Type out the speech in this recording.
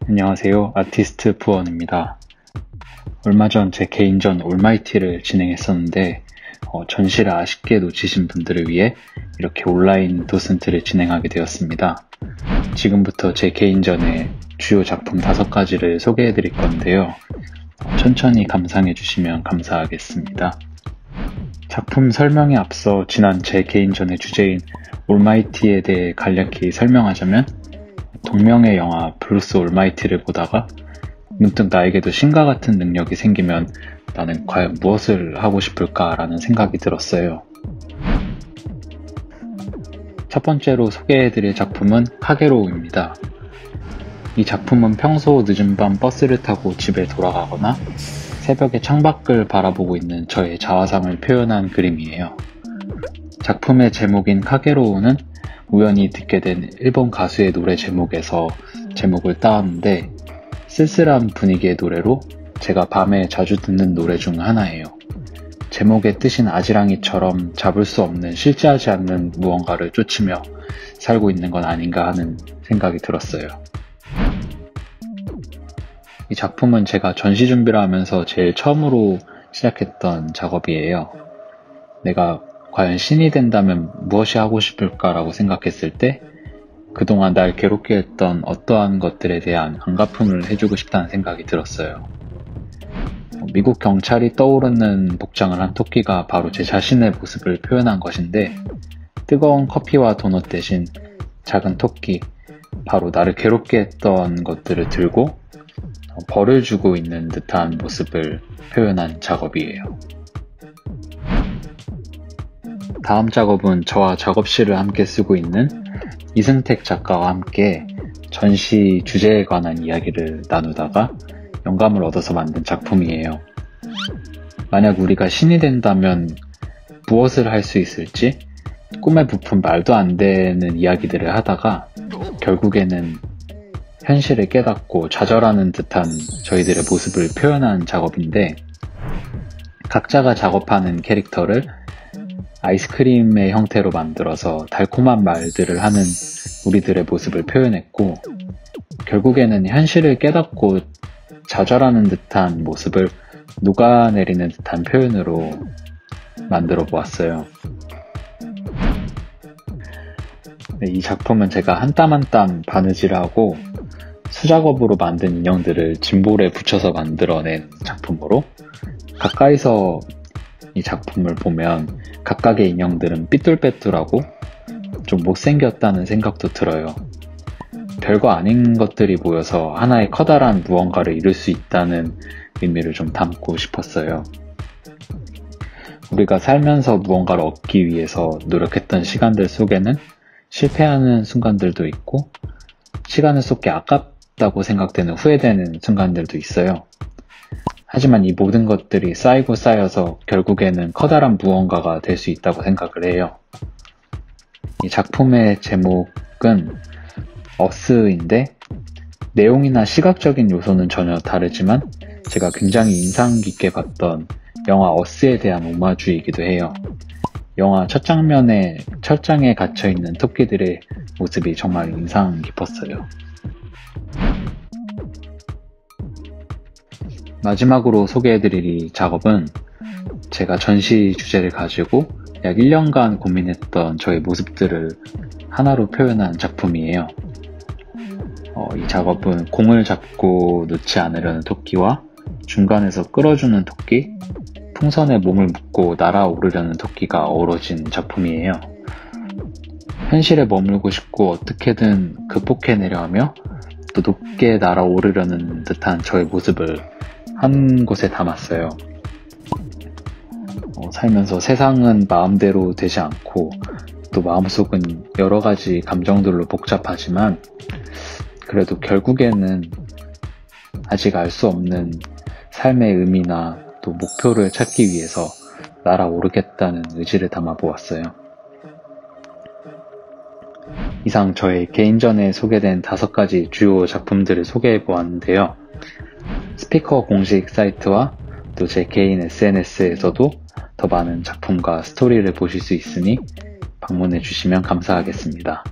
안녕하세요. 아티스트 부원입니다. 얼마 전 제 개인전 올마이티를 진행했었는데 전시를 아쉽게 놓치신 분들을 위해 이렇게 온라인 도슨트를 진행하게 되었습니다. 지금부터 제 개인전의 주요 작품 5가지를 소개해 드릴 건데요. 천천히 감상해 주시면 감사하겠습니다. 작품 설명에 앞서 지난 제 개인전의 주제인 올마이티에 대해 간략히 설명하자면, 동명의 영화 브루스 올마이티를 보다가 문득 나에게도 신과 같은 능력이 생기면 나는 과연 무엇을 하고 싶을까라는 생각이 들었어요. 첫 번째로 소개해드릴 작품은 카게로우입니다. 이 작품은 평소 늦은 밤 버스를 타고 집에 돌아가거나 새벽에 창밖을 바라보고 있는 저의 자화상을 표현한 그림이에요. 작품의 제목인 카게로우는 우연히 듣게 된 일본 가수의 노래 제목에서 제목을 따왔는데, 쓸쓸한 분위기의 노래로 제가 밤에 자주 듣는 노래 중 하나예요. 제목의 뜻인 아지랑이처럼 잡을 수 없는, 실제하지 않는 무언가를 쫓으며 살고 있는 건 아닌가 하는 생각이 들었어요. 이 작품은 제가 전시 준비를 하면서 제일 처음으로 시작했던 작업이에요. 내가 과연 신이 된다면 무엇이 하고 싶을까라고 생각했을 때, 그동안 날 괴롭게 했던 어떠한 것들에 대한 안갚음을 해주고 싶다는 생각이 들었어요. 미국 경찰이 떠오르는 복장을 한 토끼가 바로 제 자신의 모습을 표현한 것인데, 뜨거운 커피와 도넛 대신 작은 토끼, 바로 나를 괴롭게 했던 것들을 들고 벌을 주고 있는 듯한 모습을 표현한 작업이에요. 다음 작업은 저와 작업실을 함께 쓰고 있는 이승택 작가와 함께 전시 주제에 관한 이야기를 나누다가 영감을 얻어서 만든 작품이에요. 만약 우리가 신이 된다면 무엇을 할 수 있을지 꿈에 부푼 말도 안 되는 이야기들을 하다가 결국에는 현실을 깨닫고 좌절하는 듯한 저희들의 모습을 표현한 작업인데, 각자가 작업하는 캐릭터를 아이스크림의 형태로 만들어서 달콤한 말들을 하는 우리들의 모습을 표현했고, 결국에는 현실을 깨닫고 좌절하는 듯한 모습을 녹아내리는 듯한 표현으로 만들어 보았어요. 이 작품은 제가 한 땀 한 땀 바느질하고 수작업으로 만든 인형들을 짐볼에 붙여서 만들어낸 작품으로, 가까이서 이 작품을 보면 각각의 인형들은 삐뚤빼뚤하고 좀 못생겼다는 생각도 들어요. 별거 아닌 것들이 모여서 하나의 커다란 무언가를 이룰 수 있다는 의미를 좀 담고 싶었어요. 우리가 살면서 무언가를 얻기 위해서 노력했던 시간들 속에는 실패하는 순간들도 있고, 시간을 쏟기 아깝다고 생각되는, 후회되는 순간들도 있어요. 하지만 이 모든 것들이 쌓이고 쌓여서 결국에는 커다란 무언가가 될 수 있다고 생각을 해요. 이 작품의 제목은 어스인데, 내용이나 시각적인 요소는 전혀 다르지만 제가 굉장히 인상 깊게 봤던 영화 어스에 대한 오마주이기도 해요. 영화 첫 장면에 철장에 갇혀있는 토끼들의 모습이 정말 인상 깊었어요. 마지막으로 소개해드릴 이 작업은 제가 전시 주제를 가지고 약 1년간 고민했던 저의 모습들을 하나로 표현한 작품이에요. 이 작업은 공을 잡고 놓지 않으려는 토끼와 중간에서 끌어주는 토끼, 풍선에 몸을 묶고 날아오르려는 토끼가 어우러진 작품이에요. 현실에 머물고 싶고 어떻게든 극복해내려 하며 또 높게 날아오르려는 듯한 저의 모습을 한 곳에 담았어요. 살면서 세상은 마음대로 되지 않고 또 마음속은 여러 가지 감정들로 복잡하지만, 그래도 결국에는 아직 알 수 없는 삶의 의미나 또 목표를 찾기 위해서 날아오르겠다는 의지를 담아 보았어요. 이상 저의 개인전에 소개된 5가지 주요 작품들을 소개해 보았는데요. 스피커 공식 사이트와 또 제 개인 SNS에서도 더 많은 작품과 스토리를 보실 수 있으니 방문해 주시면 감사하겠습니다.